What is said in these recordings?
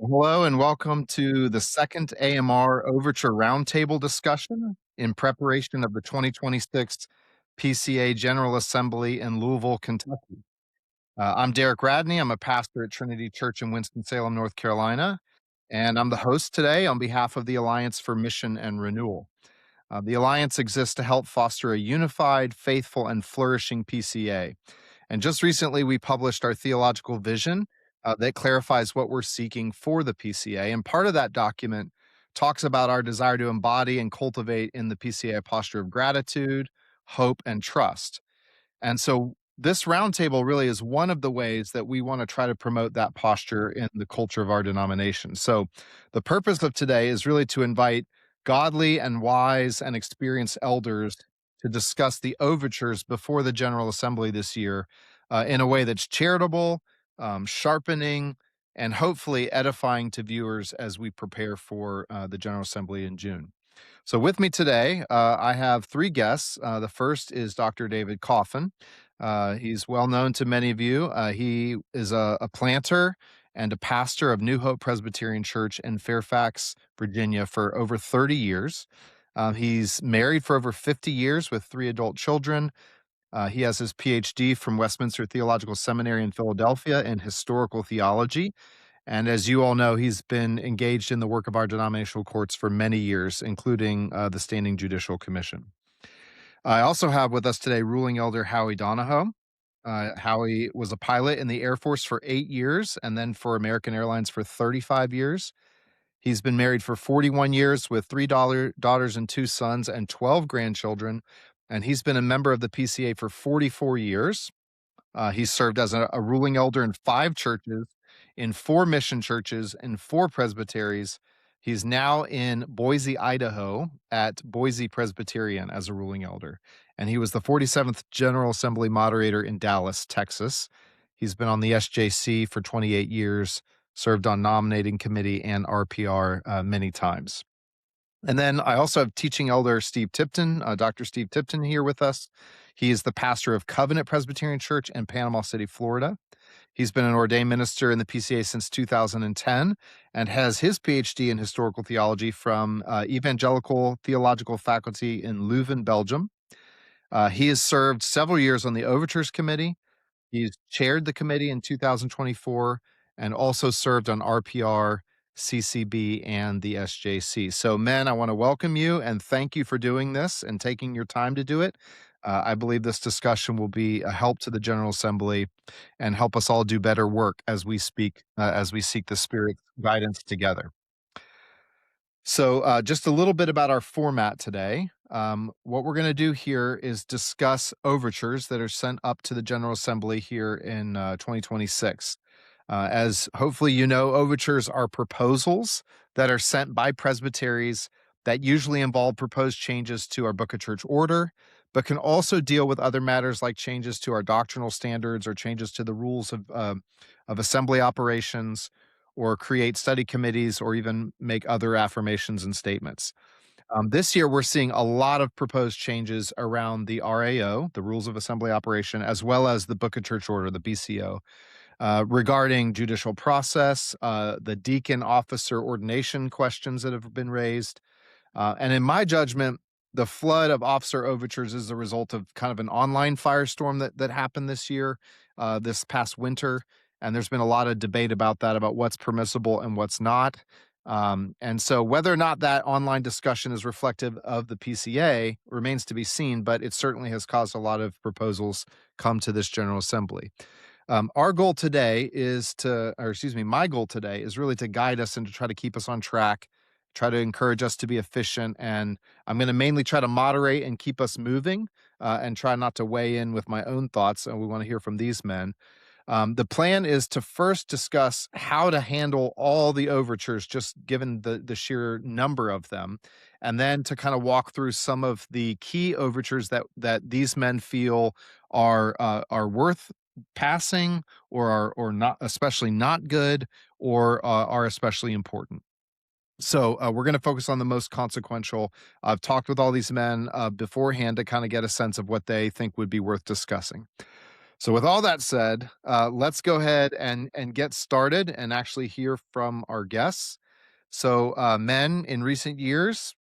Hello and welcome to the second AMR Overture Roundtable discussion in preparation of the 2026 PCA General Assembly in Louisville, Kentucky. I'm Derek Radney. I'm a pastor at Trinity Church in Winston-Salem, North Carolina, and I'm the host today on behalf of the Alliance for Mission and Renewal. The Alliance exists to help foster a unified, faithful, and flourishing PCA. And just recently, we published our theological vision that clarifies what we're seeking for the PCA. And part of that document talks about our desire to embody and cultivate in the PCA a posture of gratitude, hope, and trust. And so this roundtable really is one of the ways that we want to try to promote that posture in the culture of our denomination. So the purpose of today is really to invite godly and wise and experienced elders to discuss the overtures before the General Assembly this year in a way that's charitable, sharpening, and hopefully edifying to viewers as we prepare for the General Assembly in June. So, with me today, I have three guests. The first is Dr. David Coffin. He's well known to many of you. He is a planter and a pastor of New Hope Presbyterian Church in Fairfax, Virginia, for over 30 years. He's married for over 50 years with three adult children. He has his PhD from Westminster Theological Seminary in Philadelphia in historical theology. And as you all know, he's been engaged in the work of our denominational courts for many years, including the Standing Judicial Commission. I also have with us today ruling elder Howie Donahoe. Howie was a pilot in the Air Force for 8 years and then for American Airlines for 35 years. He's been married for 41 years with three daughters and two sons and 12 grandchildren. And he's been a member of the PCA for 44 years. He's served as a ruling elder in 5 churches, in 4 mission churches, in 4 presbyteries. He's now in Boise, Idaho at Boise Presbyterian as a ruling elder. And he was the 47th General Assembly moderator in Dallas, Texas. He's been on the SJC for 28 years, served on nominating committee and RPR many times. And then I also have teaching elder Steve Tipton, Dr. Steve Tipton here with us. He is the pastor of Covenant Presbyterian Church in Panama City, Florida. He's been an ordained minister in the PCA since 2010 and has his PhD in historical theology from Evangelical Theological Faculty in Leuven, Belgium. He has served several years on the Overtures Committee. He's chaired the committee in 2024 and also served on RPR, CCB, and the SJC. So, men, I want to welcome you and thank you for doing this and taking your time to do it. I believe this discussion will be a help to the General Assembly and help us all do better work as we speak, as we seek the Spirit's guidance together. So, just a little bit about our format today. What we're going to do here is discuss overtures that are sent up to the General Assembly here in 2026. As hopefully you know, overtures are proposals that are sent by presbyteries that usually involve proposed changes to our Book of Church order, but can also deal with other matters like changes to our doctrinal standards or changes to the rules of assembly operations, or create study committees, or even make other affirmations and statements. This year, we're seeing a lot of proposed changes around the RAO, the Rules of Assembly Operation, as well as the Book of Church Order, the BCO, regarding judicial process, the deacon officer ordination questions that have been raised. And in my judgment, the flood of officer overtures is a result of kind of an online firestorm that happened this year, this past winter. And there's been a lot of debate about that, about what's permissible and what's not. And so whether or not that online discussion is reflective of the PCA remains to be seen, but it certainly has caused a lot of proposals come to this General Assembly. Our goal today is my goal today is really to guide us and to try to keep us on track, try to encourage us to be efficient. And I'm going to mainly try to moderate and keep us moving and try not to weigh in with my own thoughts. And we want to hear from these men. The plan is to first discuss how to handle all the overtures, just given the sheer number of them, and then to kind of walk through some of the key overtures that these men feel are worth passing, or are not, especially not good, or are especially important. So we're going to focus on the most consequential. I've talked with all these men beforehand to kind of get a sense of what they think would be worth discussing. So with all that said, let's go ahead and get started and actually hear from our guests. So, men, in recent years,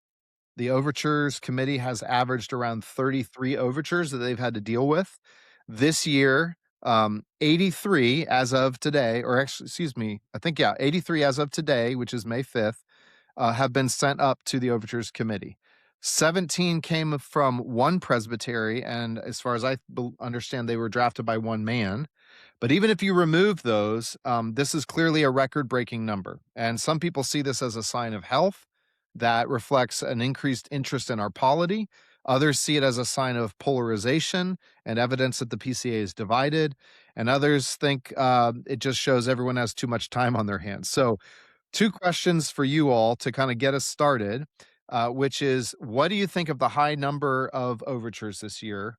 the Overtures Committee has averaged around 33 overtures that they've had to deal with. This year, 83 as of today, or actually, excuse me, I think, yeah, 83 as of today, which is May 5th, have been sent up to the Overtures Committee. 17 came from one presbytery, and as far as I understand, they were drafted by one man. But even if you remove those, this is clearly a record breaking number. And some people see this as a sign of health that reflects an increased interest in our polity. Others see it as a sign of polarization and evidence that the PCA is divided. And others think it just shows everyone has too much time on their hands. So, two questions for you all to kind of get us started, which is what do you think of the high number of overtures this year?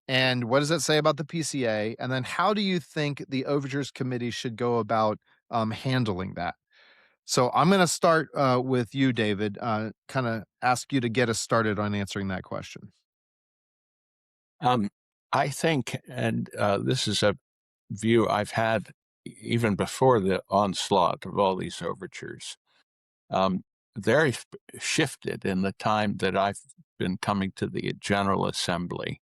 And what does it say about the PCA? And then how do you think the Overtures Committee should go about handling that? So I'm going to start with you, David, kind of ask you to get us started on answering that question. Um, I think, and this is a view I've had even before the onslaught of all these overtures, very shifted in the time that I've been coming to the General Assembly.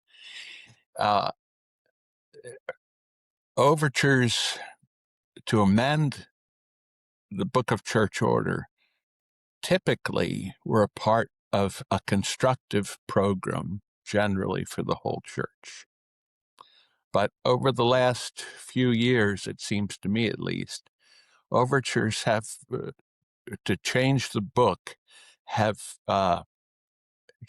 Overtures to amend the Book of Church Order typically were a part of a constructive program, generally for the whole church. But over the last few years, it seems to me at least, overtures have, to change the book, have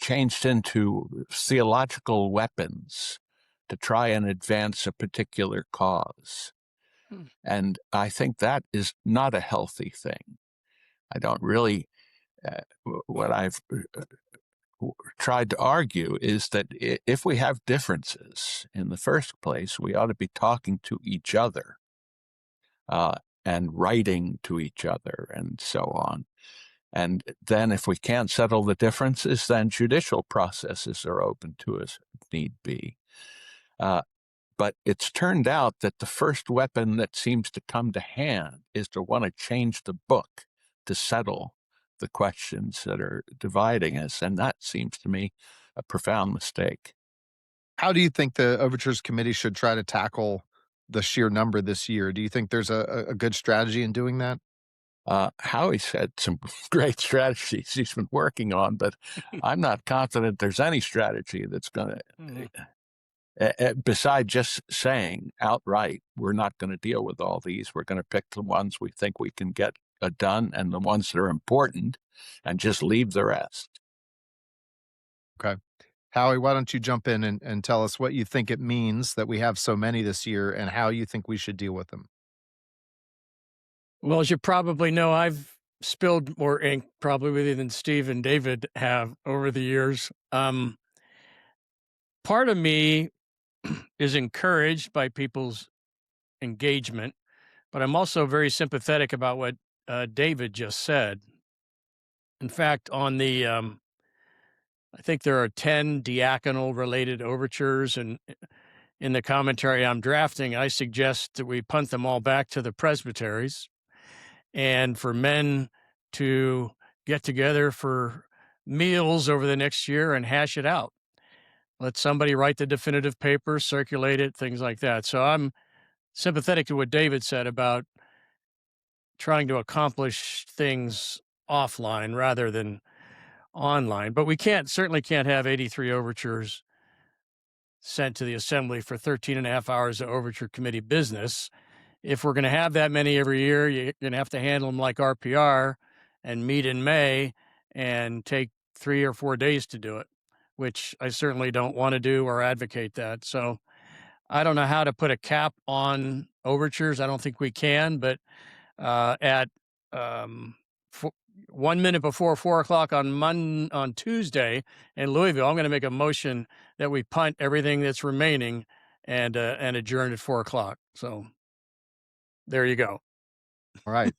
changed into theological weapons to try and advance a particular cause. And I think that is not a healthy thing. I don't really, what I've tried to argue is that if we have differences in the first place, we ought to be talking to each other and writing to each other and so on. And then if we can't settle the differences, then judicial processes are open to us if need be. But it's turned out that the first weapon that seems to come to hand is to want to change the book to settle the questions that are dividing us. And that seems to me a profound mistake. How do you think the Overtures Committee should try to tackle the sheer number this year? Do you think there's a good strategy in doing that? Howie's had some great strategies he's been working on, but I'm not confident there's any strategy that's going to, beside just saying outright, we're not going to deal with all these. We're going to pick the ones we think we can get done and the ones that are important and just leave the rest. Okay. Howie, why don't you jump in and tell us what you think it means that we have so many this year and how you think we should deal with them? Well, as you probably know, I've spilled more ink probably with you than Steve and David have over the years. Part of me is encouraged by people's engagement, but I'm also very sympathetic about what David just said. In fact, on the I think there are 10 diaconal related overtures, and in the commentary I'm drafting, I suggest that we punt them all back to the presbyteries and for men to get together for meals over the next year and hash it out. Let somebody write the definitive paper, circulate it, things like that. So I'm sympathetic to what David said about trying to accomplish things offline rather than online. But we certainly can't have 83 overtures sent to the assembly for 13 and a half hours of overture committee business. If we're going to have that many every year, you're going to have to handle them like RPR and meet in May and take 3 or 4 days to do it, which I certainly don't want to do or advocate that. So I don't know how to put a cap on overtures. I don't think we can, but at 1 minute before 4 o'clock on Tuesday in Louisville, I'm going to make a motion that we punt everything that's remaining and adjourn at 4 o'clock. So there you go. All right.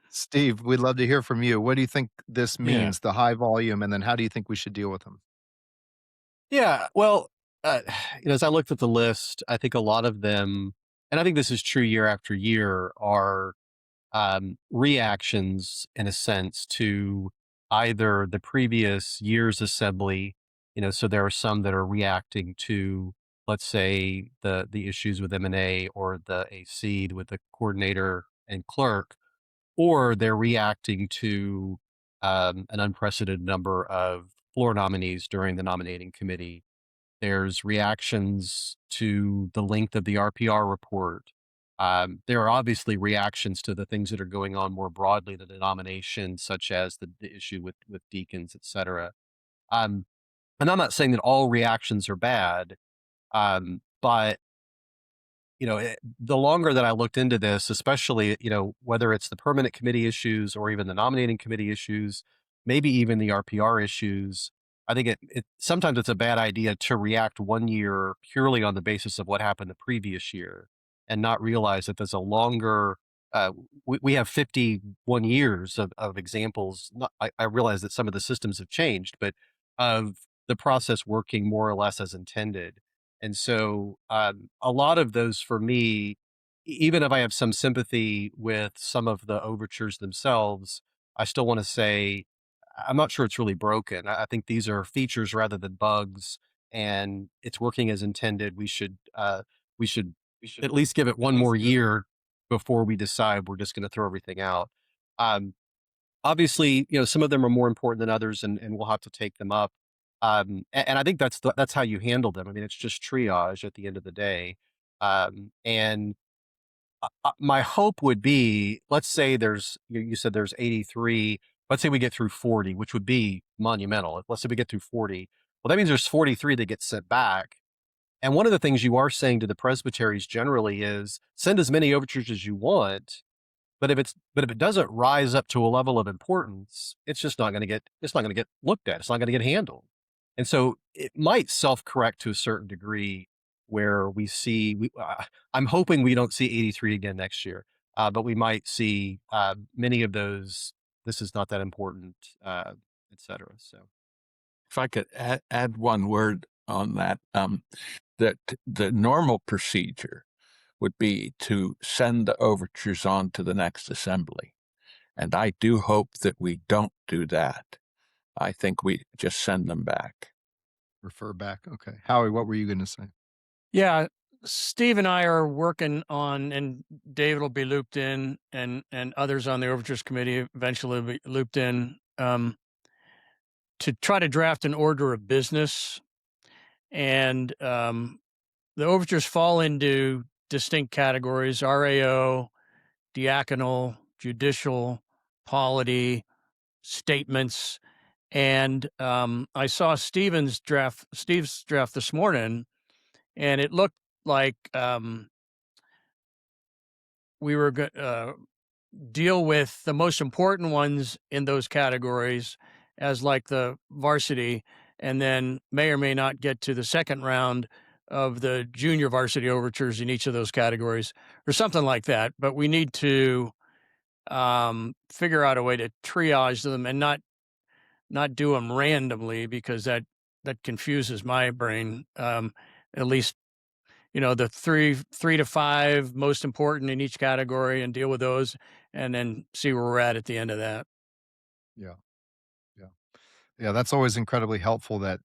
Steve, we'd love to hear from you. What do you think this means, the high volume, and then how do you think we should deal with them? Yeah, well, uh, as I looked at the list, I think a lot of them, and I think this is true year after year, are reactions in a sense to either the previous year's assembly. So there are some that are reacting to, let's say, the issues with M&A or the AC with the coordinator and clerk, or they're reacting to an unprecedented number of floor nominees during the nominating committee. There's reactions to the length of the RPR report. There are obviously reactions to the things that are going on more broadly, the nominations, such as the issue with deacons, et cetera. And I'm not saying that all reactions are bad, but the longer that I looked into this, especially, whether it's the permanent committee issues or even the nominating committee issues, maybe even the RPR issues, I think sometimes it's a bad idea to react one year purely on the basis of what happened the previous year and not realize that there's a longer, we have 51 years of examples. I realize that some of the systems have changed, but of the process working more or less as intended. And so a lot of those for me, even if I have some sympathy with some of the overtures themselves, I still want to say I'm not sure it's really broken. I think these are features rather than bugs, and it's working as intended. We should at least give it one more year before we decide we're just going to throw everything out. Um, Obviously, some of them are more important than others, and we'll have to take them up. And I think that's how you handle them. I mean, it's just triage at the end of the day. And my hope would be, let's say you said there's 83. Let's say we get through 40, which would be monumental. Let's say we get through 40. Well, that means there's 43 that get sent back. And one of the things you are saying to the presbyteries generally is send as many overtures as you want, but if it doesn't rise up to a level of importance, it's not going to get looked at. It's not going to get handled. And so it might self-correct to a certain degree where I'm hoping we don't see 83 again next year, but we might see many of those. This is not that important, et cetera. So If I could add one word on that, that the normal procedure would be to send the overtures on to the next assembly. And I do hope that we don't do that. I think we just send them back. Refer back. Okay. Howie, what were you going to say? Yeah, Steve and I are working on, and David will be looped in, and others on the Overtures Committee eventually will be looped in, to try to draft an order of business. And the overtures fall into distinct categories: RAO, diaconal, judicial, polity, statements. And I saw Steve's draft this morning, and it looked like we were going to deal with the most important ones in those categories as like the varsity, and then may or may not get to the second round of the junior varsity overtures in each of those categories or something like that. But we need to figure out a way to triage them and not do them randomly, because that confuses my brain. At least, the three to five most important in each category, and deal with those, and then see where we're at the end of that. Yeah. Yeah. That's always incredibly helpful that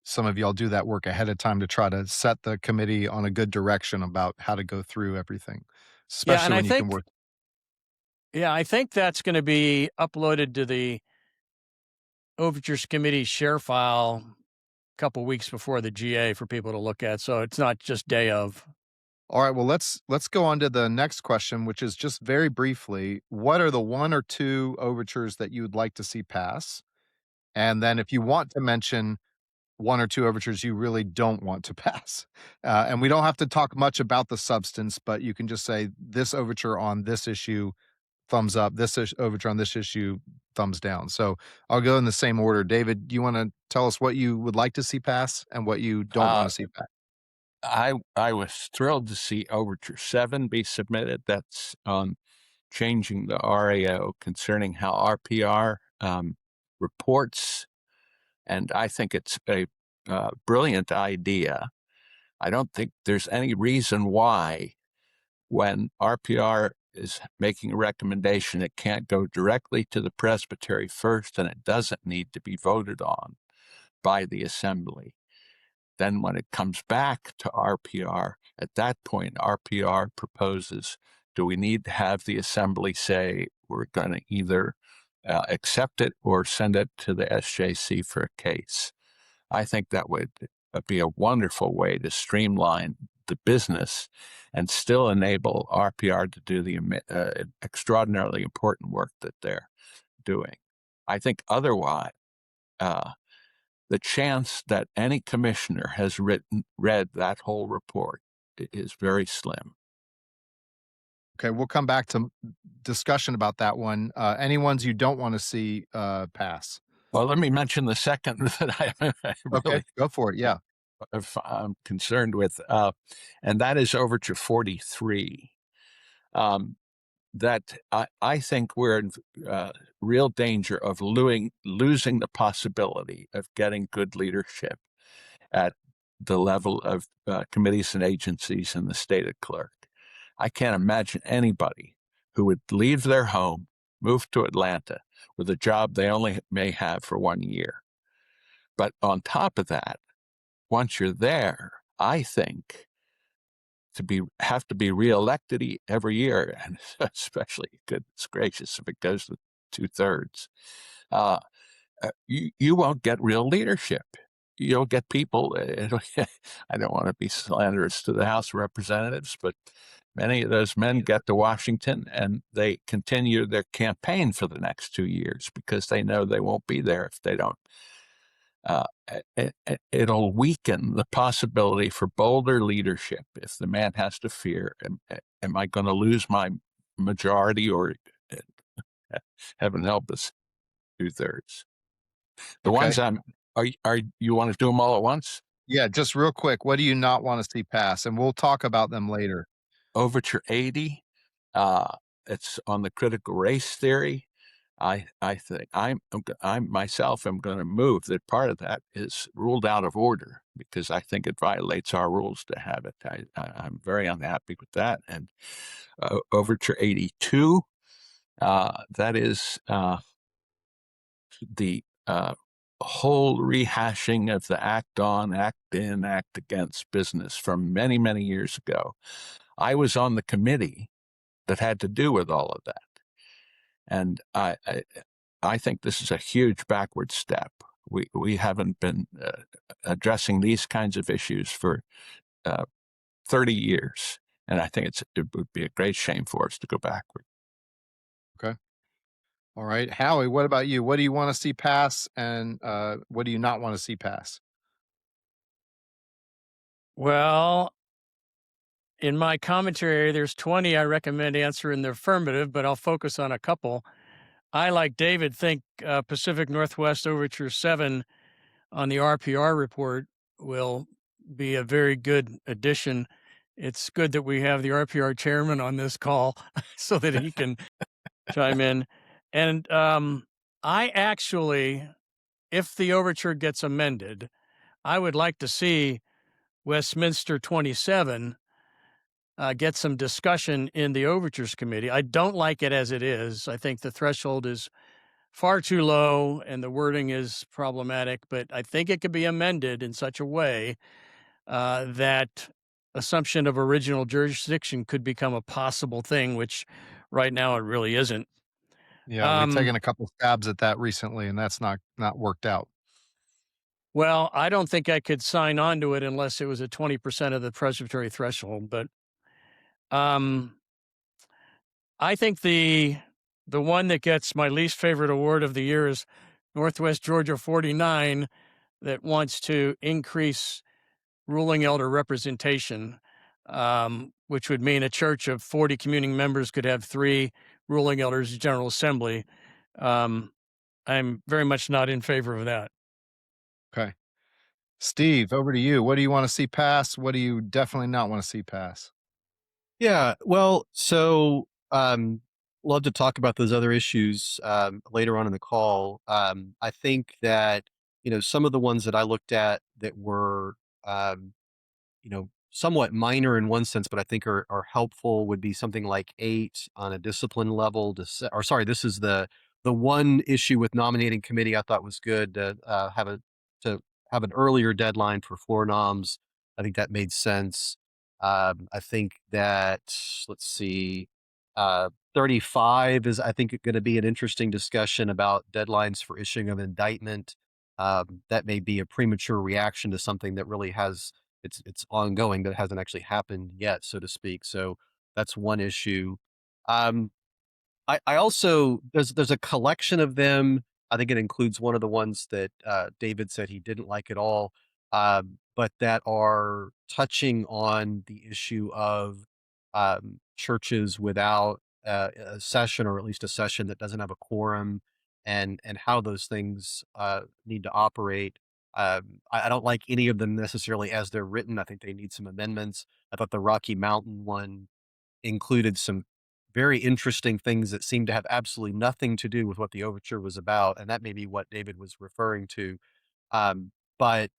some of y'all do that work ahead of time to try to set the committee on a good direction about how to go through everything, especially when you can work. Yeah, I think that's going to be uploaded to the Overtures Committee share file a couple weeks before the GA for people to look at, so it's not just day of. All right, well, let's go on to the next question, which is just very briefly, what are the one or two overtures that you would like to see pass? And then if you want to mention one or two overtures you really don't want to pass. And we don't have to talk much about the substance, but you can just say this overture on this issue, thumbs up, this overture on this issue, thumbs down. So I'll go in the same order. David, do you want to tell us what you would like to see pass and what you don't want to see pass? I was thrilled to see Overture 7 be submitted. That's on changing the RAO concerning how RPR reports. And I think it's a brilliant idea. I don't think there's any reason why, when RPR is making a recommendation, it can't go directly to the presbytery first, and it doesn't need to be voted on by the assembly. Then when it comes back to RPR, at that point, RPR proposes, do we need to have the assembly say we're going to either accept it or send it to the SJC for a case? I think that would be a wonderful way to streamline the business and still enable RPR to do the extraordinarily important work that they're doing. I think otherwise, the chance that any commissioner has read that whole report is very slim. Okay, we'll come back to discussion about that one. Any ones you don't want to see pass? Well, let me mention the second that I really Okay, go for it. Yeah. I'm concerned with, and that is Overture 43. That I think we're in real danger of losing the possibility of getting good leadership at the level of committees and agencies in the state of clerk. I can't imagine anybody who would leave their home, move to Atlanta with a job they only may have for 1 year. But on top of that, once you're there, I think have to be reelected every year, and especially, goodness gracious, if it goes to 2/3, you won't get real leadership. You'll get people. I don't want to be slanderous to the House of Representatives, but many of those men get to Washington and they continue their campaign for the next 2 years because they know they won't be there if they don't. It'll weaken the possibility for bolder leadership if the man has to fear, am I going to lose my majority, or heaven help us, 2/3. The ones are you want to do them all at once? Yeah, just real quick, what do you not want to see pass? And we'll talk about them later. Overture 80, it's on the critical race theory. I think I myself am going to move that part of that is ruled out of order because I think it violates our rules to have it. I'm very unhappy with that. And Overture 82, that is the whole rehashing of the act on, act in, act against business from many, many years ago. I was on the committee that had to do with all of that. And I think this is a huge backward step. We haven't been addressing these kinds of issues for 30 years. And I think it would be a great shame for us to go backward. Okay. All right. Howie, what about you? What do you want to see pass, and what do you not want to see pass? Well, in my commentary, there's 20 I recommend answer in the affirmative, but I'll focus on a couple. I, like David, think Pacific Northwest Overture 7 on the RPR report will be a very good addition. It's good that we have the RPR chairman on this call so that he can chime in. And I actually, if the overture gets amended, I would like to see Westminster 27 get some discussion in the Overtures Committee. I don't like it as it is. I think the threshold is far too low and the wording is problematic, but I think it could be amended in such a way that assumption of original jurisdiction could become a possible thing, which right now it really isn't. Yeah, we've taken a couple stabs at that recently, and that's not worked out. Well, I don't think I could sign on to it unless it was at 20% of the presbytery threshold, but I think the one that gets my least favorite award of the year is Northwest Georgia 49, that wants to increase ruling elder representation, which would mean a church of 40 communing members could have 3 ruling elders General Assembly. I'm very much not in favor of that. Okay. Steve, over to you. What do you want to see pass? What do you definitely not want to see pass? Yeah, well, so love to talk about those other issues later on in the call. I think that some of the ones that I looked at that were, somewhat minor in one sense, but I think are helpful would be something like 8 on a discipline level or sorry, this is the one issue with nominating committee I thought was good to have an earlier deadline for floor noms. I think that made sense. I think that, let's see, 35 is, I think, going to be an interesting discussion about deadlines for issuing of indictment. That may be a premature reaction to something that really it's ongoing, but it hasn't actually happened yet, so to speak. So that's one issue. Um, I also there's a collection of them. I think it includes one of the ones that David said he didn't like at all, but that are touching on the issue of churches without a session, or at least a session that doesn't have a quorum, and how those things need to operate. I don't like any of them necessarily as they're written. I think they need some amendments. I thought the Rocky Mountain one included some very interesting things that seemed to have absolutely nothing to do with what the overture was about, and that may be what David was referring to. But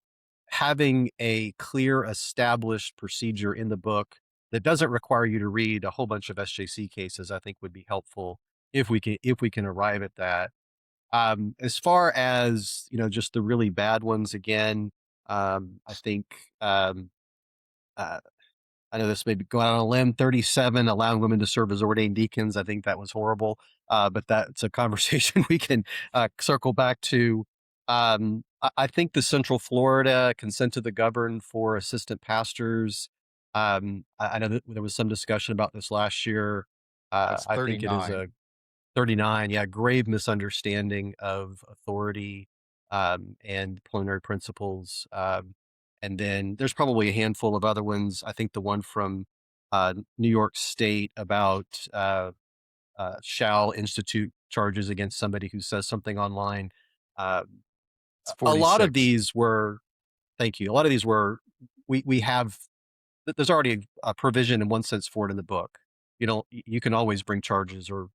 having a clear, established procedure in the book that doesn't require you to read a whole bunch of SJC cases, I think would be helpful if we can arrive at that. As far as just the really bad ones, again, I think uh, I know this may be going out on a limb. 37, allowing women to serve as ordained deacons. I think that was horrible. But that's a conversation we can circle back to. I think the Central Florida consent to the govern for assistant pastors. I know that there was some discussion about this last year. That's I think it is 39. a 39, yeah, grave misunderstanding of authority, and preliminary principles. And then there's probably a handful of other ones. I think the one from New York State about shall institute charges against somebody who says something online. Uh, It's a lot of 46. these were, thank you. A lot of these were, we have there's already a provision in one sense for it in the book. You can always bring charges or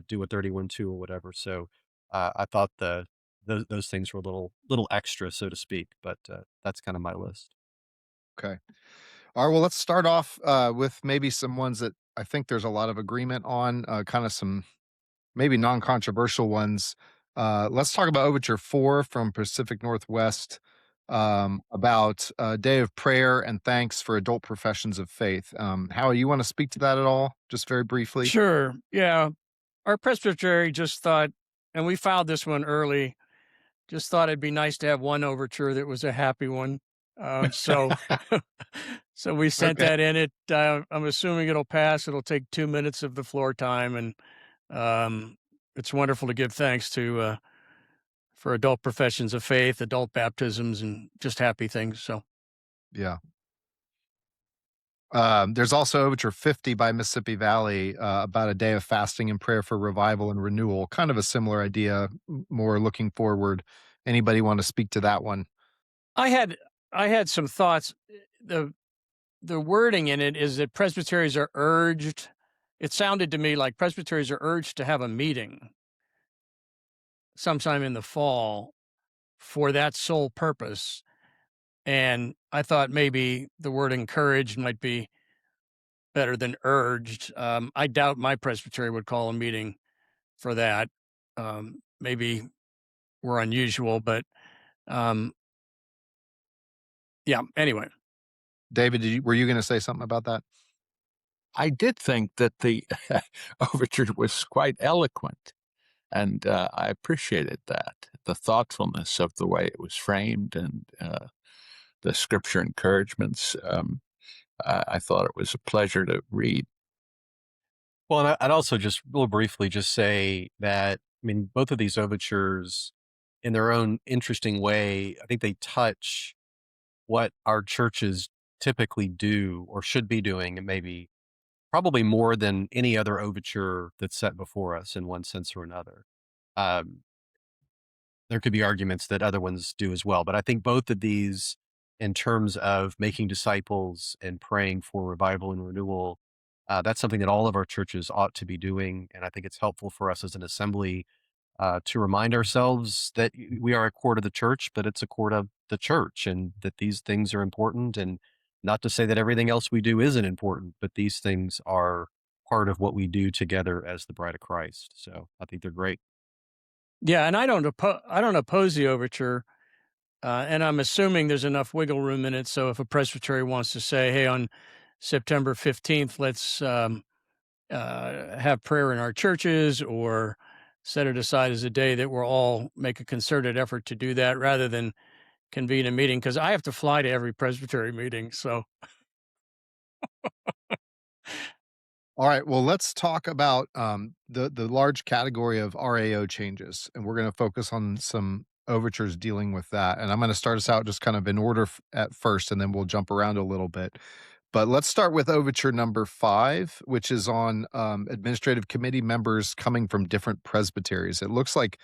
do a 31-2 or whatever. So I thought those things were a little extra, so to speak. But that's kind of my list. Okay. All right. Well, let's start off with maybe some ones that I think there's a lot of agreement on, kind of some maybe non-controversial ones. Let's talk about Overture 4 from Pacific Northwest, about a day of prayer and thanks for adult professions of faith. Howie, you want to speak to that at all, just very briefly? Sure. Yeah. Our presbytery just thought, and we filed this one early, just thought it'd be nice to have one overture that was a happy one. So so we sent Okay. that in. I'm assuming it'll pass. It'll take 2 minutes of the floor time, and it's wonderful to give thanks to for adult professions of faith, adult baptisms, and just happy things. So Yeah. There's also Overture 50 by Mississippi Valley, about a day of fasting and prayer for revival and renewal. Kind of a similar idea, more looking forward. Anybody want to speak to that one? I had some thoughts. The wording in it is that presbyteries are urged. It sounded to me like presbyteries are urged to have a meeting sometime in the fall for that sole purpose. And I thought maybe the word encouraged might be better than urged. I doubt my presbytery would call a meeting for that. Maybe we're unusual, but yeah, anyway. David, were you going to say something about that? I did think that the overture was quite eloquent, and I appreciated that, the thoughtfulness of the way it was framed, and the scripture encouragements. I thought it was a pleasure to read. Well, and I'd also just real briefly just say that, I mean, both of these overtures, in their own interesting way, I think they touch what our churches typically do or should be doing, and maybe probably more than any other overture that's set before us in one sense or another. Um, there could be arguments that other ones do as well, but I think both of these, in terms of making disciples and praying for revival and renewal, that's something that all of our churches ought to be doing, and I think it's helpful for us as an assembly to remind ourselves that we are a court of the church, but it's a court of the church, and that these things are important. And not to say that everything else we do isn't important, but these things are part of what we do together as the bride of Christ. So I think they're great. Yeah, and I don't oppose the overture, and I'm assuming there's enough wiggle room in it. So if a presbytery wants to say, "Hey, on September 15th, let's have prayer in our churches," or set it aside as a day that we'll all make a concerted effort to do that, rather than convene a meeting, because I have to fly to every presbytery meeting. So All right. Well, let's talk about the large category of RAO changes, and we're going to focus on some overtures dealing with that. And I'm going to start us out just kind of in order at first, and then we'll jump around a little bit. But let's start with overture number 5, which is on administrative committee members coming from different presbyteries. It looks like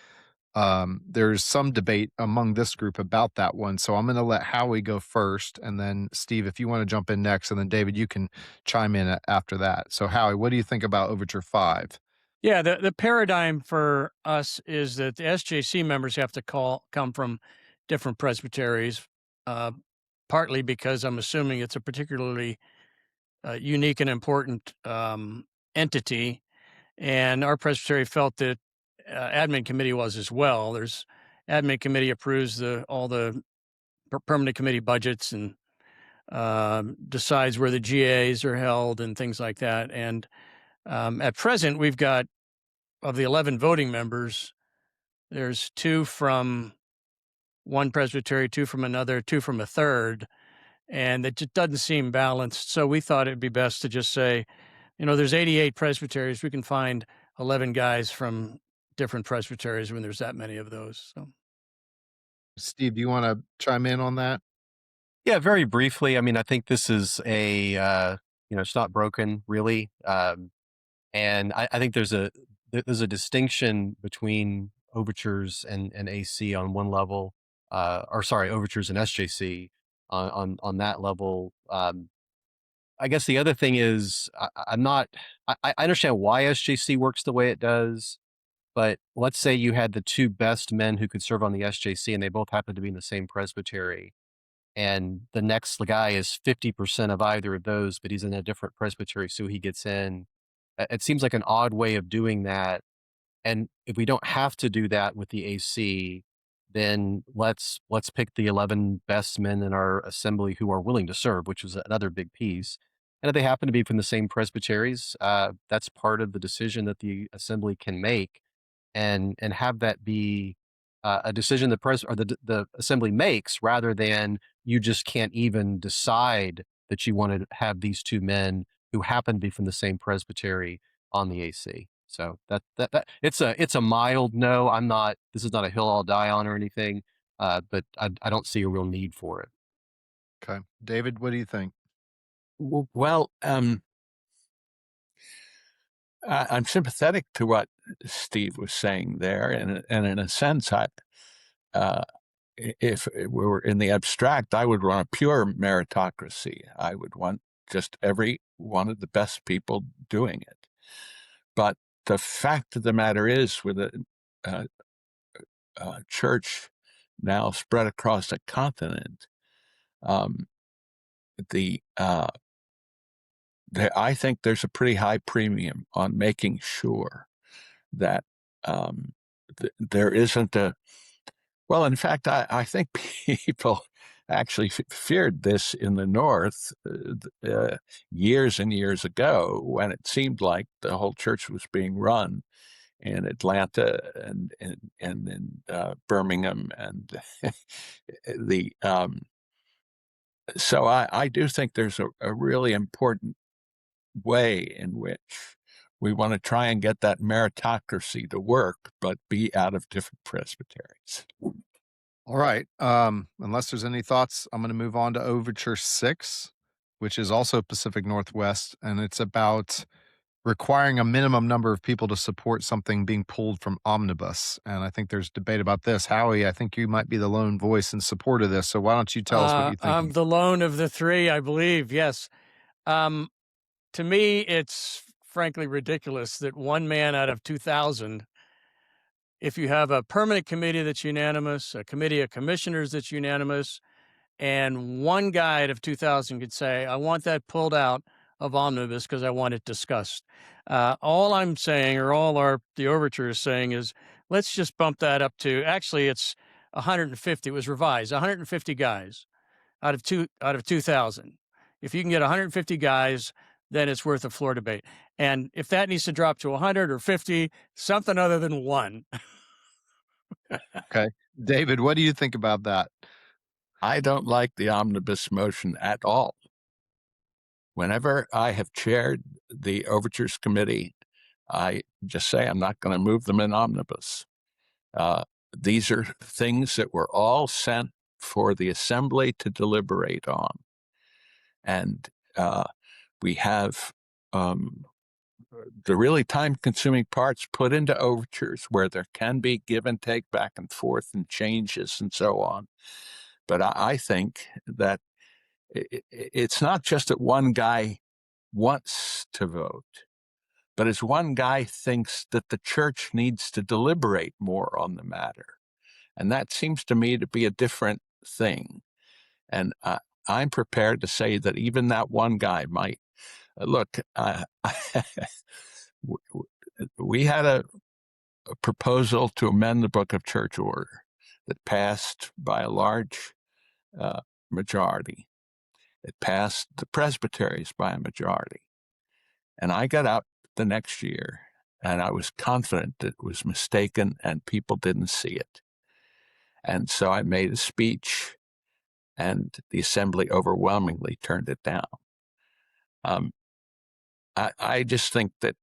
there's some debate among this group about that one. So I'm going to let Howie go first, and then Steve, if you want to jump in next, and then David, you can chime in after that. So Howie, what do you think about Overture 5? yeah, the paradigm for us is that the SJC members have to come from different presbyteries, partly because I'm assuming it's a particularly unique and important entity, and our presbytery felt that admin committee was as well. There's admin committee approves all the permanent committee budgets and decides where the GAs are held and things like that. And at present, we've got, of the 11 voting members, there's 2 from one presbytery, 2 from another, 2 from a third, and it just doesn't seem balanced. So we thought it'd be best to just say, there's 88 presbyteries. We can find 11 guys from different presbyteries when there's that many of those. So, Steve, do you want to chime in on that? Yeah, very briefly. I mean, I think this is it's not broken really. And I think there's a distinction between overtures and AC on one level, overtures and SJC on that level. I guess the other thing is I understand why SJC works the way it does, but let's say you had the 2 best men who could serve on the SJC, and they both happen to be in the same presbytery, and the next guy is 50% of either of those, but he's in a different presbytery, so he gets in. It seems like an odd way of doing that. And if we don't have to do that with the AC, then let's pick the 11 best men in our assembly who are willing to serve, which was another big piece. And if they happen to be from the same presbyteries, that's part of the decision that the assembly can make, and have that be a decision the assembly makes, rather than you just can't even decide that you want to have these 2 men who happen to be from the same presbytery on the AC. So that it's a mild no. This is not a hill I'll die on or anything, but I don't see a real need for it. Okay. David, what do you think? Well, I'm sympathetic to what Steve was saying there, and in a sense, if we were in the abstract, I would want a pure meritocracy. I would want just every one of the best people doing it. But the fact of the matter is, with a church now spread across a continent, I think there's a pretty high premium on making sure that there isn't well, in fact, I think people actually feared this in the North years and years ago, when it seemed like the whole church was being run in Atlanta and in Birmingham, and so I do think there's a really important way in which we want to try and get that meritocracy to work, but be out of different presbyteries. All right. Unless there's any thoughts, I'm going to move on to Overture 6, which is also Pacific Northwest, and it's about requiring a minimum number of people to support something being pulled from omnibus. And I think there's debate about this. Howie, I think you might be the lone voice in support of this. So why don't you tell us what you think? I'm the lone of the 3, I believe. Yes. To me, it's frankly ridiculous that one man out of 2,000 if you have a permanent committee that's unanimous, a committee of commissioners that's unanimous, and one guy out of 2,000 could say, I want that pulled out of omnibus because I want it discussed. All I'm saying, or the overture is saying, is let's just bump that up to, actually it's 150. It was revised, 150 guys out of 2,000. If you can get 150 guys, then it's worth a floor debate. And if that needs to drop to 100 or 50, something other than one. Okay. David, what do you think about that? I don't like the omnibus motion at all. Whenever I have chaired the Overtures Committee, I just say I'm not going to move them in omnibus. These are things that were all sent for the Assembly to deliberate on. And we have the really time-consuming parts put into overtures where there can be give and take back and forth and changes and so on. But I think that it's not just that one guy wants to vote, but as one guy thinks that the church needs to deliberate more on the matter. And that seems to me to be a different thing. And I'm prepared to say that even that one guy might look. We had a proposal to amend the Book of Church Order that passed by a large majority. It passed the presbyteries by a majority. And I got up the next year and I was confident that it was mistaken and people didn't see it. And so I made a speech and the Assembly overwhelmingly turned it down. I just think that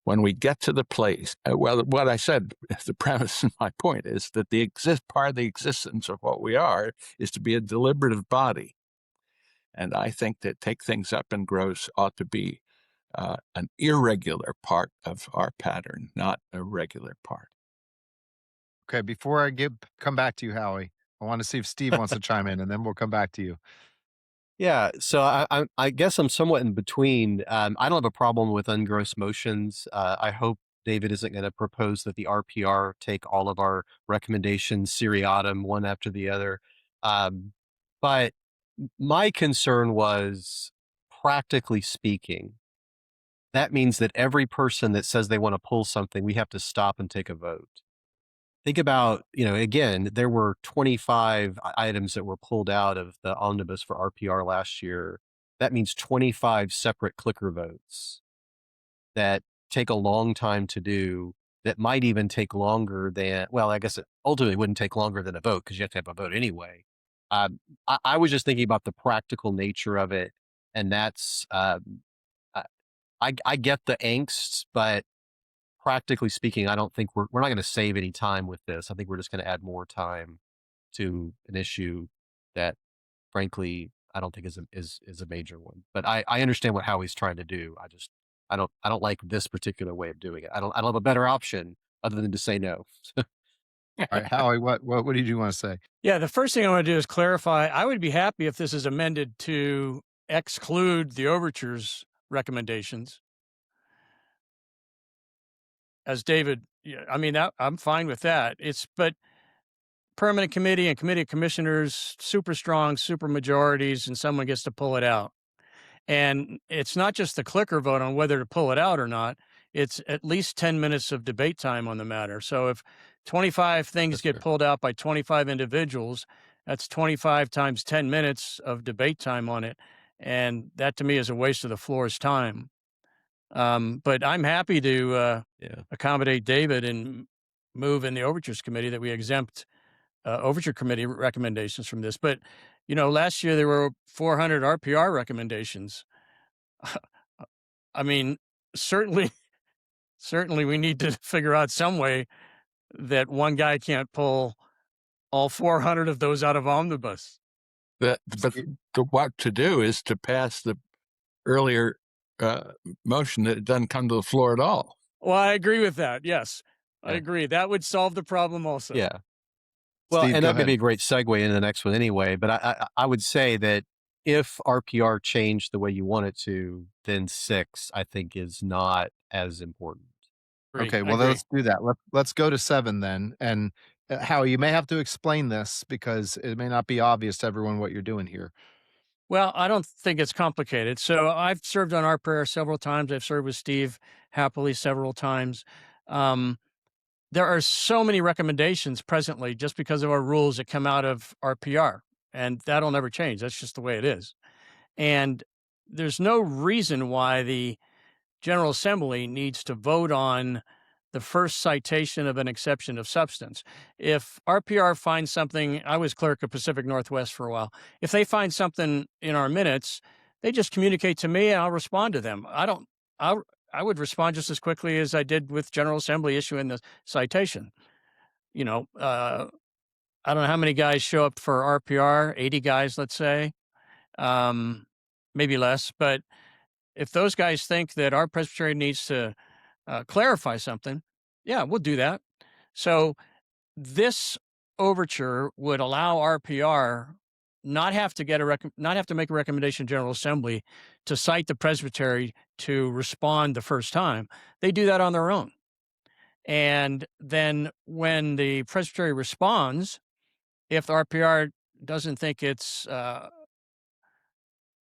when we get to the place, well, what I said, the premise and my point is that part of the existence of what we are is to be a deliberative body. And I think that take things up in gross ought to be an irregular part of our pattern, not a regular part. Okay, before I come back to you, Howie, I want to see if Steve wants to chime in, and then we'll come back to you. Yeah, so I guess I'm somewhat in between. I don't have a problem with ungross motions. I hope David isn't going to propose that the RPR take all of our recommendations seriatim, one after the other. But my concern was, practically speaking, that means that every person that says they want to pull something, we have to stop and take a vote. Think about, again, there were 25 items that were pulled out of the omnibus for RPR last year. That means 25 separate clicker votes that take a long time to do, that might even take longer than, well, I guess it ultimately wouldn't take longer than a vote because you have to have a vote anyway. I was just thinking about the practical nature of it. And that's, I get the angst, but practically speaking, I don't think we're not going to save any time with this. I think we're just going to add more time to an issue that, frankly, I don't think is a major one. But I understand what Howie's trying to do. I don't like this particular way of doing it. I don't have a better option other than to say no. All right, Howie, what did you want to say? Yeah, the first thing I want to do is clarify. I would be happy if this is amended to exclude the overtures recommendations. As David, I mean, I'm fine with that. But permanent committee and committee of commissioners, super strong, super majorities, and someone gets to pull it out. And it's not just the clicker vote on whether to pull it out or not. It's at least 10 minutes of debate time on the matter. So if 25 things get pulled out by 25 individuals, that's 25 times 10 minutes of debate time on it. And that to me is a waste of the floor's time. But I'm happy to accommodate David and move in the Overtures Committee that we exempt Overture Committee recommendations from this. But, last year there were 400 RPR recommendations. I mean, certainly we need to figure out some way that one guy can't pull all 400 of those out of omnibus. But what to do is to pass the earlier motion that it doesn't come to the floor at all. Well, I agree with that. Yes, I agree. That would solve the problem also. Yeah. Well, Steve, and go that may ahead. be a great segue into the next one anyway. But I would say that if RPR changed the way you want it to, then 6, I think, is not as important. Okay, I well, agree. let's do that. Let's go to 7 then, and, Howie, you may have to explain this because it may not be obvious to everyone what you're doing here. Well, I don't think it's complicated. So I've served on our prayer several times. I've served with Steve happily several times. Um, there are so many recommendations presently just because of our rules that come out of our PR, and that'll never change. That's just the way it is. And there's no reason why the General Assembly needs to vote on the first citation of an exception of substance. If RPR finds something, I was clerk of Pacific Northwest for a while. If they find something in our minutes, they just communicate to me and I'll respond to them. I would respond just as quickly as I did with General Assembly issuing the citation. You know, I don't know how many guys show up for RPR, 80 guys, let's say, maybe less, but if those guys think that our presbytery needs to clarify something, yeah, we'll do that. So this overture would allow RPR not have to not have to make a recommendation to General Assembly to cite the presbytery to respond the first time. They do that on their own. And then when the presbytery responds, if the RPR doesn't think it's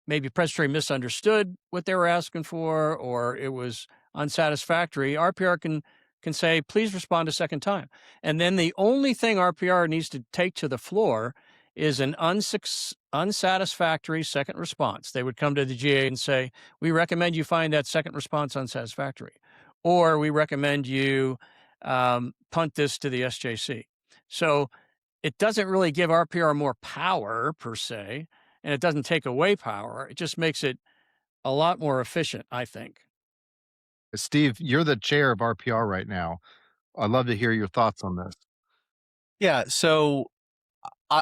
maybe presbytery misunderstood what they were asking for, or it was unsatisfactory, RPR can say, please respond a second time. And then the only thing RPR needs to take to the floor is an unsatisfactory second response. They would come to the GA and say, we recommend you find that second response unsatisfactory, or we recommend you punt this to the SJC. So it doesn't really give RPR more power per se, and it doesn't take away power. It just makes it a lot more efficient, I think. Steve, you're the chair of RPR right now. I'd love to hear your thoughts on this. Yeah, so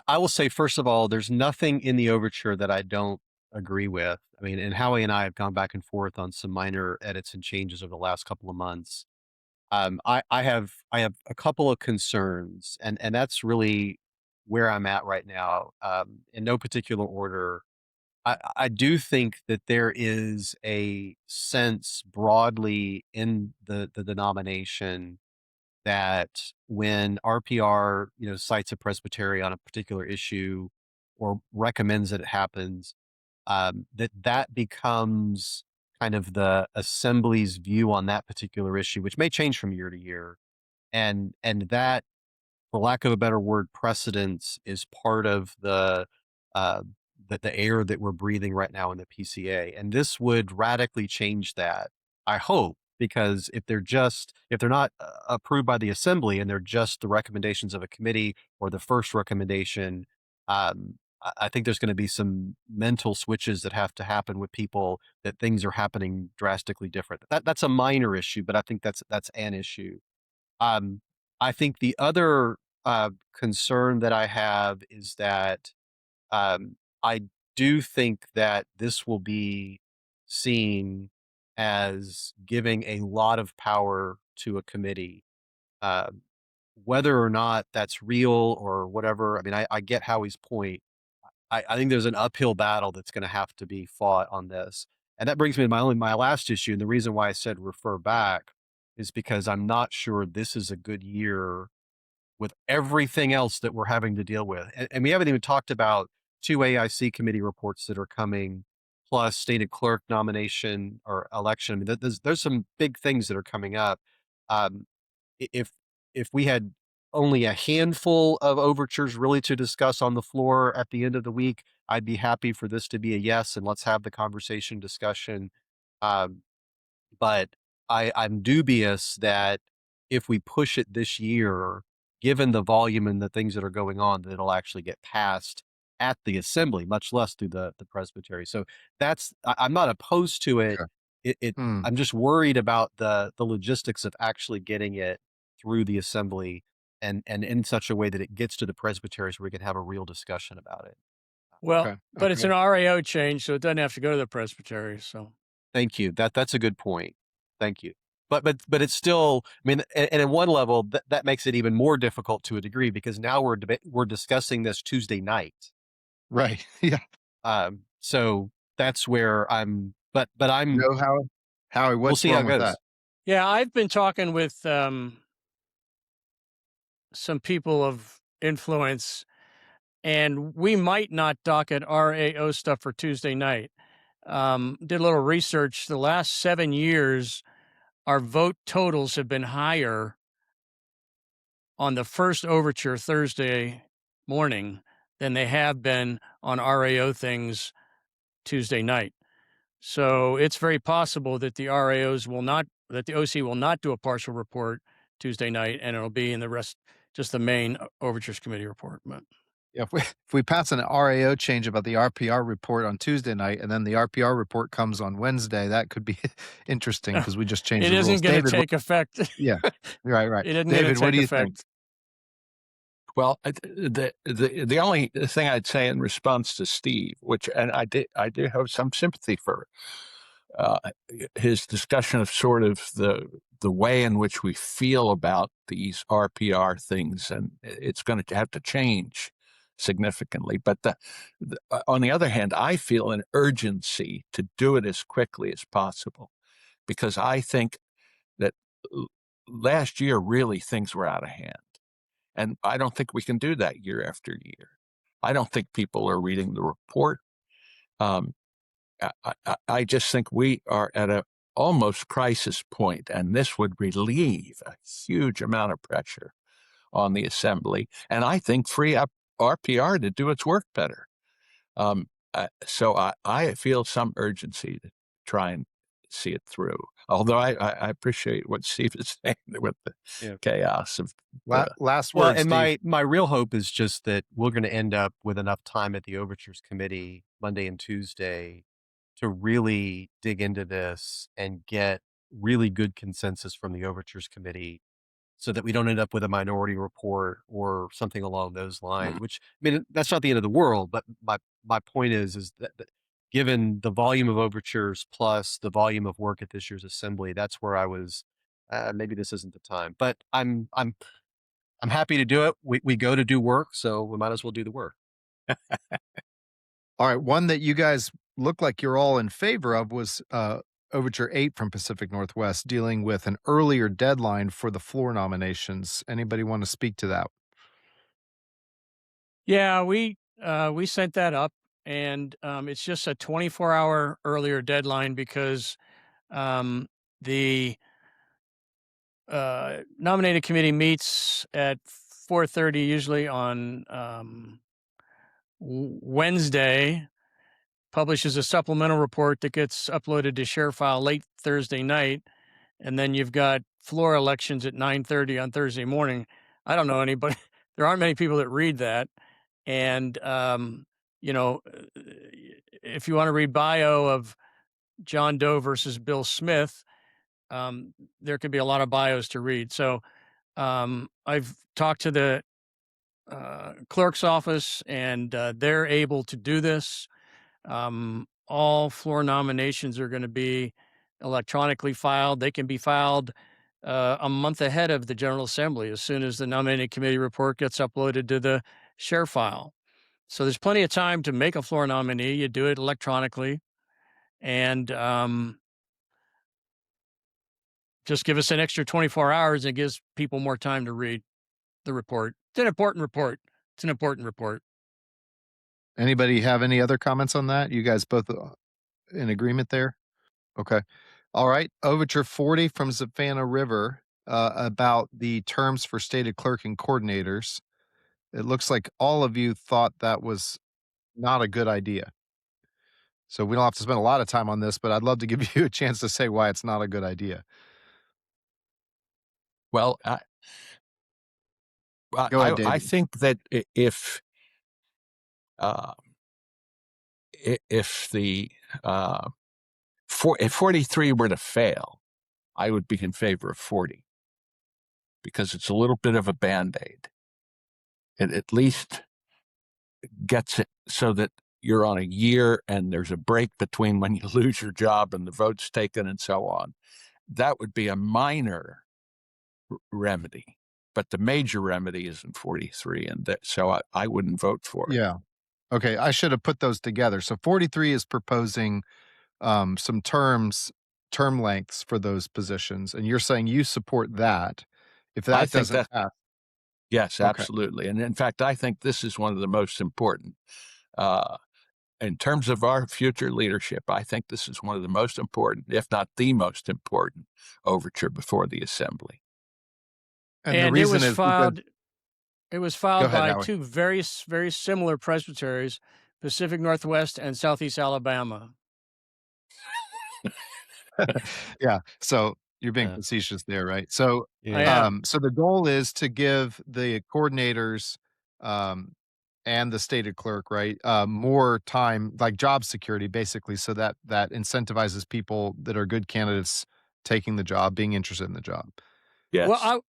I will say, first of all, there's nothing in the overture that I don't agree with. I mean, and Howie and I have gone back and forth on some minor edits and changes over the last couple of months. I have a couple of concerns, and that's really where I'm at right now. In no particular order, I do think that there is a sense broadly in the denomination that when RPR, cites a presbytery on a particular issue or recommends that it happens, that becomes kind of the assembly's view on that particular issue, which may change from year to year. And that, for lack of a better word, precedence is part of uh, the air that we're breathing right now in the PCA. And this would radically change that, I hope, because if they're not approved by the assembly and they're just the recommendations of a committee or the first recommendation, I think there's going to be some mental switches that have to happen with people that things are happening drastically different. That's a minor issue, but I think that's an issue. Um, I think the other concern that I have is that I do think that this will be seen as giving a lot of power to a committee. Uh, Whether or not that's real or whatever, I mean, I get Howie's point. I think there's an uphill battle that's going to have to be fought on this. And that brings me to my last issue. And the reason why I said refer back is because I'm not sure this is a good year with everything else that we're having to deal with. And we haven't even talked about 2 AIC committee reports that are coming, plus stated clerk nomination or election. I mean, there's some big things that are coming up. Um, if we had only a handful of overtures really to discuss on the floor at the end of the week, I'd be happy for this to be a yes, and let's have the conversation discussion. Um, but I'm dubious that if we push it this year, given the volume and the things that are going on, that it'll actually get passed at the assembly, much less through the presbytery. So I'm not opposed to it. Hmm. I'm just worried about the logistics of actually getting it through the assembly and in such a way that it gets to the presbytery so we can have a real discussion about it. Well, Okay. but it's an RAO change, so it doesn't have to go to the presbytery. So Thank you. That's a good point. Thank you. But it's still, I mean, and at one level that makes it even more difficult to a degree because now we're discussing this Tuesday night. Right. Yeah. So that's where I'm, but I'm, Howie, we'll what's see how wrong it with goes. that? Yeah, I've been talking with some people of influence, and we might not docket RAO stuff for Tuesday night. Did a little research. The last 7 years, our vote totals have been higher on the first overture Thursday morning than they have been on RAO things Tuesday night. So it's very possible that the OC will not do a partial report Tuesday night, and it'll be in the rest, just the main overtures committee report. But Yeah, if we pass an RAO change about the RPR report on Tuesday night, and then the RPR report comes on Wednesday, that could be interesting because we just changed it the rules. isn't going to David, take effect. yeah, right. It isn't David, going what to do take you think? effect. Well, the only thing I'd say in response to Steve, and I do have some sympathy for his discussion of sort of the way in which we feel about these RPR things, and it's going to have to change significantly. But on the other hand, I feel an urgency to do it as quickly as possible, because I think that last year really things were out of hand. And I don't think we can do that year after year. I don't think people are reading the report. I just think we are at a almost crisis point, and this would relieve a huge amount of pressure on the assembly, and I think free up RPR to do its work better. So I feel some urgency to try and see it through. Although I appreciate what Steve is saying with the chaos of last Well, word, and Steve. my real hope is just that we're going to end up with enough time at the Overtures Committee Monday and Tuesday to really dig into this and get really good consensus from the Overtures Committee, so that we don't end up with a minority report or something along those lines. Which, I mean, that's not the end of the world, but my point is that given the volume of overtures plus the volume of work at this year's assembly, that's where I was. Maybe this isn't the time, but I'm happy to do it. We go to do work, so we might as well do the work. All right, one that you guys look like you're all in favor of was Overture 8 from Pacific Northwest, dealing with an earlier deadline for the floor nominations. Anybody want to speak to that? Yeah, we sent that up, and it's just a 24-hour earlier deadline because the nominating committee meets at 4:30 usually on Wednesday, publishes a supplemental report that gets uploaded to ShareFile late Thursday night, and then you've got floor elections at 9:30 on Thursday morning. I don't know anybody. There aren't many people that read that, and if you want to read bio of John Doe versus Bill Smith, there could be a lot of bios to read. So I've talked to the clerk's office, and they're able to do this. All floor nominations are going to be electronically filed. They can be filed a month ahead of the General Assembly as soon as the nominating committee report gets uploaded to the share file. So there's plenty of time to make a floor nominee. You do it electronically, and just give us an extra 24 hours. It gives people more time to read the report. It's an important report. It's an important report. Anybody have any other comments on that? You guys both in agreement there? Okay. All right. Overture 40 from Savannah River about the terms for stated clerk and coordinators. It looks like all of you thought that was not a good idea. So we don't have to spend a lot of time on this, but I'd love to give you a chance to say why it's not a good idea. Well, Go ahead, I David. think that if the if 43 were to fail, I would be in favor of 40, because it's a little bit of a Band-Aid. It at least gets it so that you're on a year and there's a break between when you lose your job and the vote's taken and so on. That would be a minor remedy, but the major remedy is in 43, and so I wouldn't vote for it. Yeah. Okay, I should have put those together. So 43 is proposing some terms term lengths for those positions, and you're saying you support that. If I that think doesn't that, pass, yes, okay. absolutely. And in fact, I think this is one of the most important. Uh, in terms of our future leadership, I think this is one of the most important, if not the most important, overture before the assembly. And the And it reason was is because filed. It was go filed ahead, by Howie. two very similar presbyteries, Pacific Northwest and Southeast Alabama. Yeah, so you're being Yeah. facetious there, right? So, I Yeah. am. so the goal is to give the coordinators, um, and the stated clerk, right, more time, like job security, basically, so that that incentivizes people that are good candidates taking the job, being interested in the job. Well, Yes.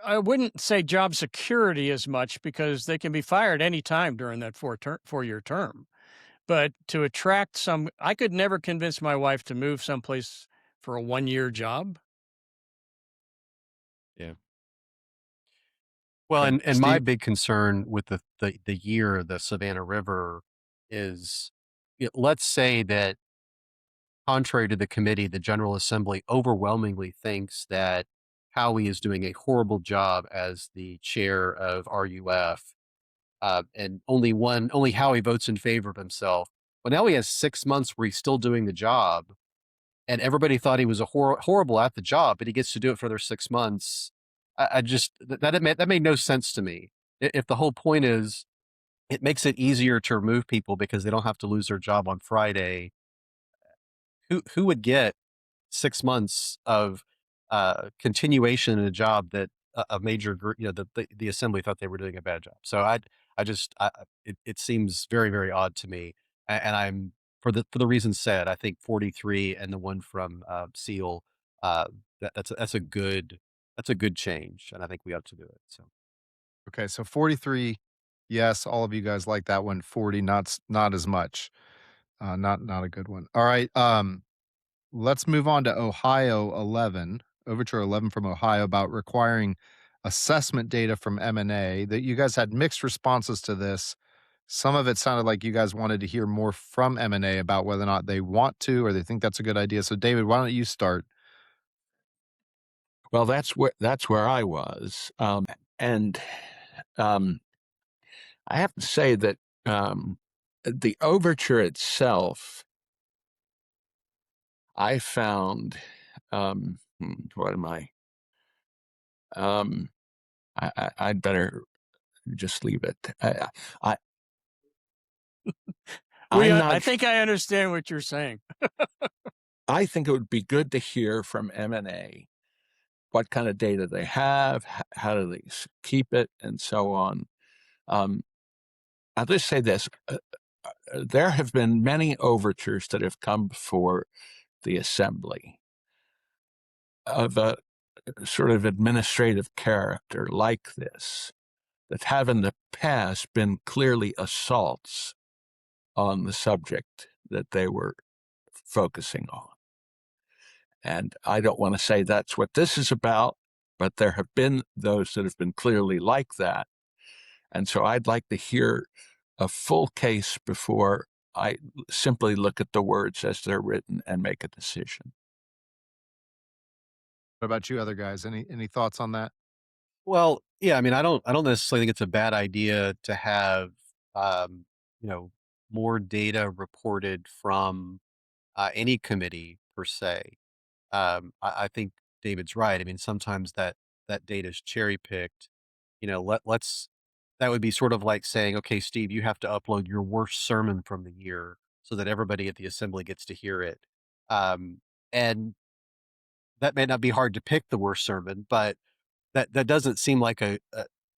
I wouldn't say job security as much because they can be fired any time during that 4-year term. But to attract some, I could never convince my wife to move someplace for a 1-year job. Yeah. Well, Okay. and my Steve? big concern with the year, the Savannah River, is let's say that contrary to the committee, the General Assembly overwhelmingly thinks that Howie is doing a horrible job as the chair of RUF, and only Howie votes in favor of himself. Well, now he has 6 months where he's still doing the job, and everybody thought he was a horrible at the job, but he gets to do it for their 6 months. I just that made no sense to me. If the whole point is it makes it easier to remove people because they don't have to lose their job on Friday, who would get 6 months of continuation in a job that a major group, the assembly thought they were doing a bad job. So it seems very odd to me, and I'm for the reasons said. I think 43 and the one from Seal, uh, that's a good change, and I think we ought to do it. So Okay, so 43, yes, all of you guys like that one. 40, not as much. Not a good one. All right, let's move on to Ohio 11, Overture 11 from Ohio about requiring assessment data from M&A. That you guys had mixed responses to this. Some of it sounded like you guys wanted to hear more from M&A about whether or not they want to or they think that's a good idea. So David, why don't you start? Well, that's where I was, and I have to say that the overture itself, I found, what am I? I'd better just leave it. I I'm I not. think I understand what you're saying. I think it would be good to hear from M&A what kind of data they have, how do they keep it, and so on. I'll just say this: there have been many overtures that have come before the assembly of a sort of administrative character like this that have in the past been clearly assaults on the subject that they were focusing on. And I don't want to say that's what this is about, but there have been those that have been clearly like that. And so I'd like to hear a full case before I simply look at the words as they're written and make a decision. What about you other guys? Any thoughts on that? well, yeah, I mean, I don't necessarily think it's a bad idea to have um, more data reported from any committee per se. I think David's right. I mean, sometimes that data is cherry picked. Let's that would be sort of like saying, okay, Steve, you have to upload your worst sermon from the year so that everybody at the assembly gets to hear it. And that may not be hard to pick the worst sermon, but that doesn't seem like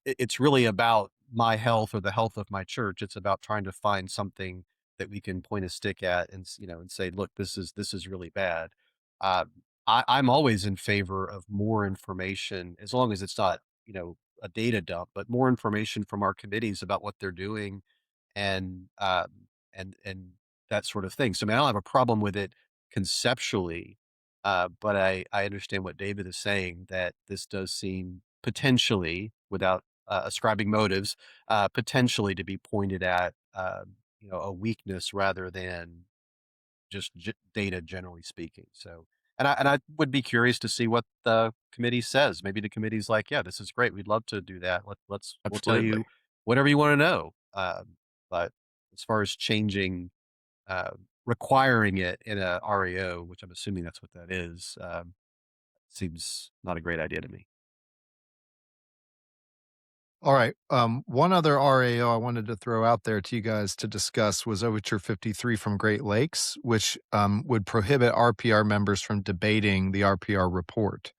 it's really about my health or the health of my church. It's about trying to find something that we can point a stick at and and say, look, this is really bad. Uh, I'm always in favor of more information as long as it's not a data dump, but more information from our committees about what they're doing and and that sort of thing. So I mean, I don't have a problem with it conceptually, but I understand what David is saying, that this does seem potentially, without ascribing motives, potentially to be pointed at a weakness rather than just data generally speaking. So I would be curious to see what the committee says. Maybe the committee's like, yeah, this is great. We'd love to do that. We'll tell you Absolutely. whatever you want to know. But as far as changing, requiring it in a RAO, which I'm assuming that's what that is, seems not a great idea to me. All right. One other RAO I wanted to throw out there to you guys to discuss was Overture 53 from Great Lakes, which would prohibit RPR members from debating the RPR report.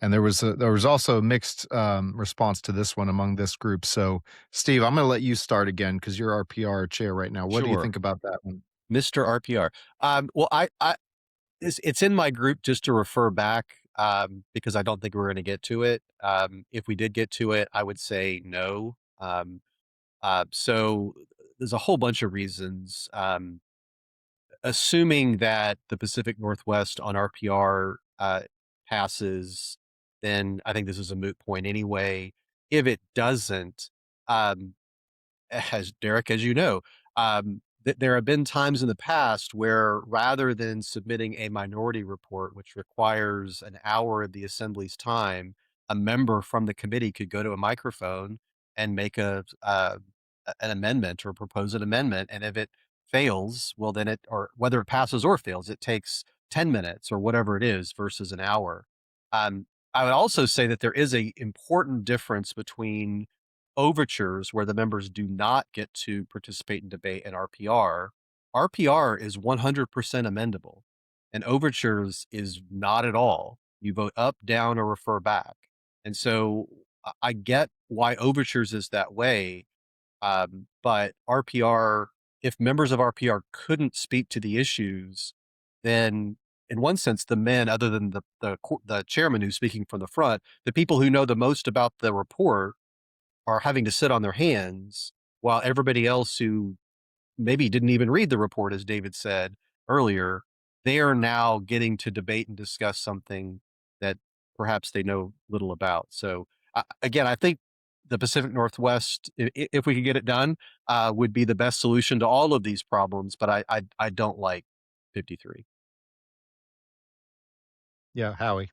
And there was also a mixed response to this one among this group. So, Steve, I'm going to let you start again because you're RPR chair right now. What do you Sure. think about that one? Mr. RPR. Well, it's in my group just to refer back, because I don't think we're going to get to it. If we did get to it, I would say no. So there's a whole bunch of reasons. Assuming that the Pacific Northwest on RPR passes, then I think this is a moot point anyway. If it doesn't, as Derek, as you know, there have been times in the past where rather than submitting a minority report, which requires an hour of the assembly's time, a member from the committee could go to a microphone and make an amendment or propose an amendment. And if it fails, well, then or whether it passes or fails, it takes 10 minutes or whatever it is versus an hour. I would also say that there is a important difference between overtures where the members do not get to participate in debate and RPR. RPR is 100% amendable and overtures is not at all. You vote up, down, or refer back. And so I get why overtures is that way. But RPR, if members of RPR couldn't speak to the issues, then in one sense, the men, other than the chairman who's speaking from the front, the people who know the most about the report are having to sit on their hands while everybody else who maybe didn't even read the report, as David said earlier, they are now getting to debate and discuss something that perhaps they know little about. So again, I think the Pacific Northwest, if we could get it done, would be the best solution to all of these problems. But I don't like 53. Yeah, Howie.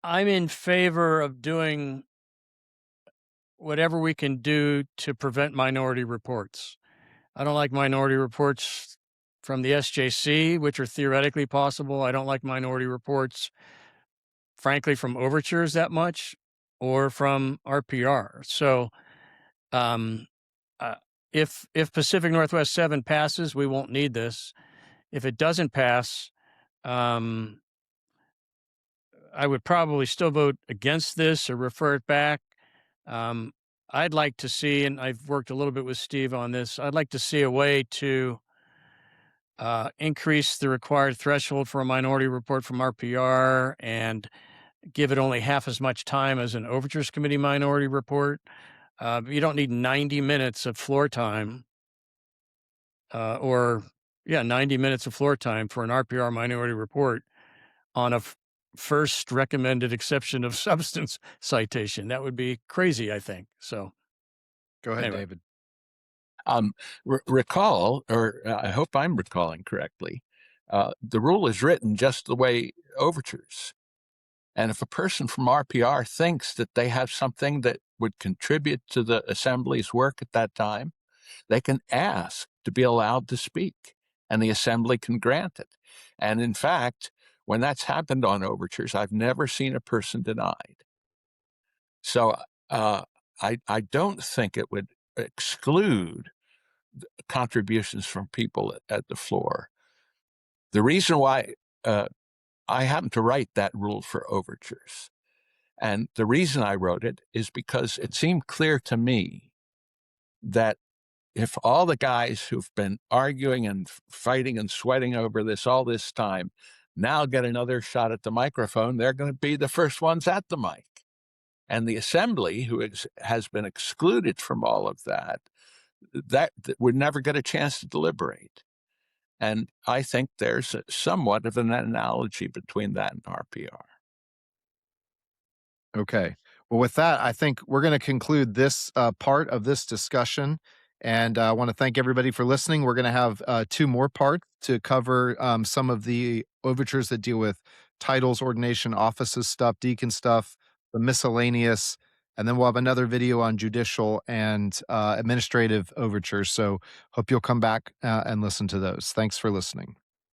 I'm in favor of doing whatever we can do to prevent minority reports. I don't like minority reports from the SJC, which are theoretically possible. I don't like minority reports, frankly, from overtures that much or from RPR. So if Pacific Northwest 7 passes, we won't need this. If it doesn't pass, I would probably still vote against this or refer it back. I'd like to see, and I've worked a little bit with Steve on this, I'd like to see a way to increase the required threshold for a minority report from RPR and give it only half as much time as an Overtures Committee minority report. You don't need 90 minutes of floor time 90 minutes of floor time for an RPR minority report on a first recommended exception of substance citation. That would be crazy, I think. So Go ahead, anyway. David. Recall, or I hope I'm recalling correctly, the rule is written just the way overtures. And if a person from RPR thinks that they have something that would contribute to the assembly's work at that time, they can ask to be allowed to speak, and the assembly can grant it. And in fact, when that's happened on overtures, I've never seen a person denied. So I don't think it would exclude contributions from people at the floor. The reason why I happened to write that rule for overtures, and the reason I wrote it is because it seemed clear to me that if all the guys who've been arguing and fighting and sweating over this all this time now get another shot at the microphone, they're going to be the first ones at the mic. And the assembly, who has been excluded from all of that would never get a chance to deliberate. And I think there's somewhat of an analogy between that and RPR. Okay. Well, with that, I think we're going to conclude this part of this discussion. And I want to thank everybody for listening. We're going to have 2 more parts to cover some of the overtures that deal with titles, ordination, offices stuff, deacon stuff, the miscellaneous, and then we'll have another video on judicial and administrative overtures. So hope you'll come back and listen to those. Thanks for listening.